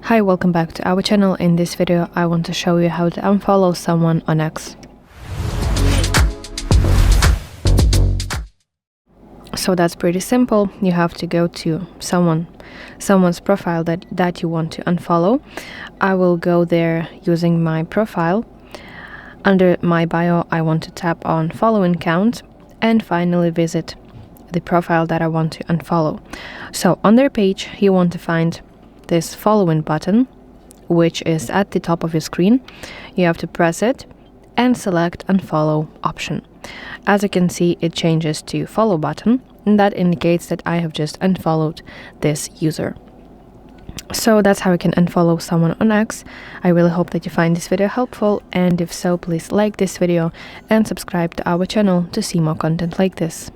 Hi, welcome back to our channel. In this video I want to show you how to unfollow someone on X. So that's pretty simple. You have to go to someone's profile that you want to unfollow. I will go there using my profile. Under my bio I want to tap on following count and finally visit the profile that I want to unfollow. So on their page you want to find this following button, which is at the top of your screen. You have to press it and select unfollow option. As you can see, it changes to follow button, and that indicates that I have just unfollowed this user. So that's how you can unfollow someone on X. I really hope that you find this video helpful, and if so, please like this video and subscribe to our channel to see more content like this.